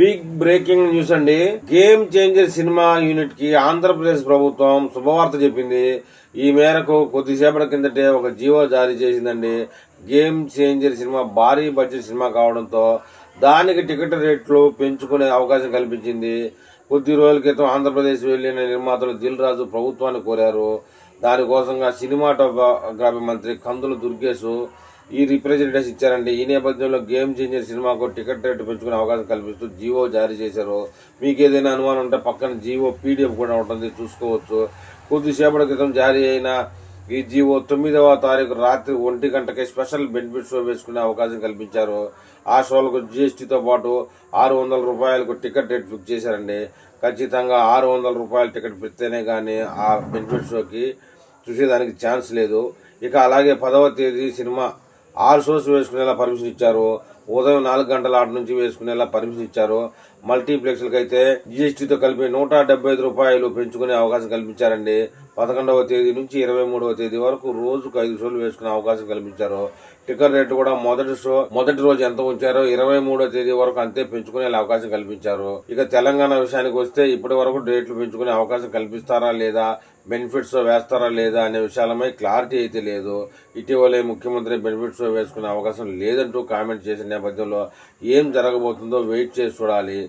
Big breaking news అండి. Game changer cinema unit కి ఆంధ్రప్రదేశ్ ప్రభుత్వం శుభవార్త చెప్పింది. ఈ మేరకు కొద్దిసేపటి కిందటే ఒక జీవో జారీ చేసిందండి. గేమ్ చేంజర్ సినిమా భారీ బడ్జెట్ సినిమా కావడంతో దానికి టికెట్ రేట్లు పెంచుకునే అవకాశం కల్పించింది. కొద్ది రోజుల క్రితం ఆంధ్రప్రదేశ్ వెళ్లిన నిర్మాతలు దిల్ రాజు ప్రభుత్వాన్ని కోరారు. దానికోసంగా సినిమాటోగ్రఫీ మంత్రి కందుల దుర్గేష్ ఈ రిప్రజెంటేషన్ ఇచ్చారండి. ఈ నేపథ్యంలో గేమ్ చేంజర్ సినిమాకు టికెట్ రేటు పెంచుకునే అవకాశం కల్పిస్తూ జీవో జారీ చేశారు. మీకు ఏదైనా అనుమానం ఉంటే పక్కన జీవో పీడిఎఫ్ కూడా ఉంటుంది, చూసుకోవచ్చు. కొద్దిసేపటి క్రితం జారీ అయిన ఈ జీవో 9వ తారీఖు రాత్రి 1 గంటకే స్పెషల్ బెనిఫిట్ షో వేసుకునే అవకాశం కల్పించారు. ఆ షోలకు జీఎస్టీతో పాటు ₹600 టికెట్ రేట్ ఫిక్స్ చేశారండి. ఖచ్చితంగా ₹600 టికెట్ పెడితేనే కానీ ఆ బెనిఫిట్ షోకి చూసేదానికి ఛాన్స్ లేదు. ఇక అలాగే 10వ తేదీ సినిమా 6 షోస్ వేసుకునేలా పర్మిషన్ ఇచ్చారు. ఉదయం 4 గంటల ఆట నుంచి వేసుకునేలా పర్మిషన్ ఇచ్చారు. మల్టీప్లెక్స్లకు అయితే జీఎస్టీతో కలిపి ₹175 పెంచుకునే అవకాశం కల్పించారండి. 11వ తేదీ నుంచి 23వ తేదీ వరకు రోజుకు 5 షోలు వేసుకునే అవకాశం కల్పించారు. టికెట్ రేటు కూడా మొదటి రోజు ఎంత ఉంచారో 23వ తేదీ వరకు అంతే పెంచుకునే అవకాశం కల్పించారు. ఇక తెలంగాణ విషయానికి వస్తే ఇప్పటి వరకు రేట్లు పెంచుకునే అవకాశం కల్పిస్తారా లేదా, బెనిఫిట్స్ వేస్తారా లేదా అనే విషయాలపై క్లారిటీ అయితే లేదు. ఇటీవలే ముఖ్యమంత్రి బెనిఫిట్స్ వేసుకునే అవకాశం లేదంటూ కామెంట్ చేసిన నేపథ్యంలో ఏం జరగబోతుందో వెయిట్ చేసి చూడాలి.